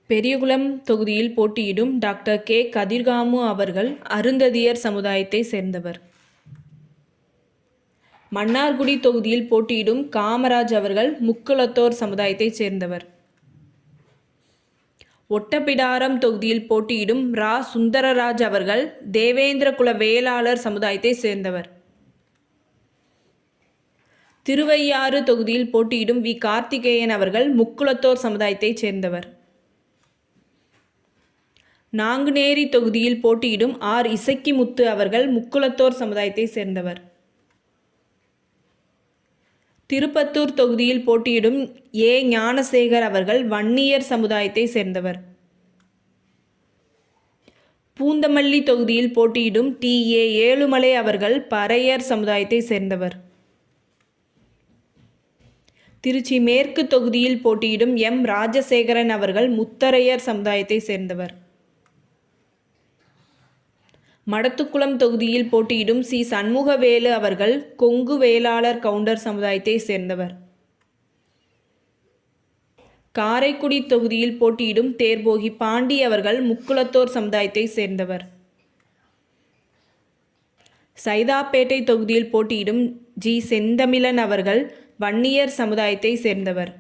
பெரியகுளம் தொகுதியில் போட்டியிடும் doctor K. Kathirkamu அவர்கள் அருந்ததியர் சமுதாயத்தை சேர்ந்தவர். மன்னார்குடி தொகுதியில் போட்டியிடும் காமராஜ் அவர்கள் முக்குளத்தோர் சமுதாயத்தை சேர்ந்தவர். ஒட்டப்பிடாரம் தொகுதியில் போட்டியிடும் ரா. சுந்தரராஜ் அவர்கள் தேவேந்திர குல வேளாளர் சமுதாயத்தை சேர்ந்தவர். திருவையாறு தொகுதியில் போட்டியிடும் வி. கார்த்திகேயன் அவர்கள் முக்குளத்தோர் சமுதாயத்தை சேர்ந்தவர். நாங்குநேரி தொகுதியில் போட்டியிடும் ஆர். இசக்கிமுத்து அவர்கள் முக்குளத்தோர் சமுதாயத்தை சேர்ந்தவர். திருப்பத்தூர் தொகுதியில் போட்டியிடும் ஏ. ஞானசேகர் அவர்கள் வன்னியர் சமுதாயத்தை சேர்ந்தவர். பூந்தமல்லி தொகுதியில் போட்டியிடும் டி. ஏ. ஏழுமலை அவர்கள் பறையர் சமுதாயத்தை சேர்ந்தவர். திருச்சி மேற்கு தொகுதியில் போட்டியிடும் எம். ராஜசேகரன் அவர்கள் முத்தரையர் சமுதாயத்தை சேர்ந்தவர். மடத்துக்குளம் தொகுதியில் போட்டியிடும் சி. சண்முகவேலு அவர்கள் கொங்கு வேளாளர் கவுண்டர் சமுதாயத்தை சேர்ந்தவர். காரைக்குடி தொகுதியில் போட்டியிடும் தேர்போகி பாண்டி அவர்கள் முக்குளத்தோர் சமுதாயத்தை சேர்ந்தவர். சைதாப்பேட்டை தொகுதியில் போட்டியிடும் ஜி. செந்தமிழன் அவர்கள் வன்னியர் சமுதாயத்தை சேர்ந்தவர்.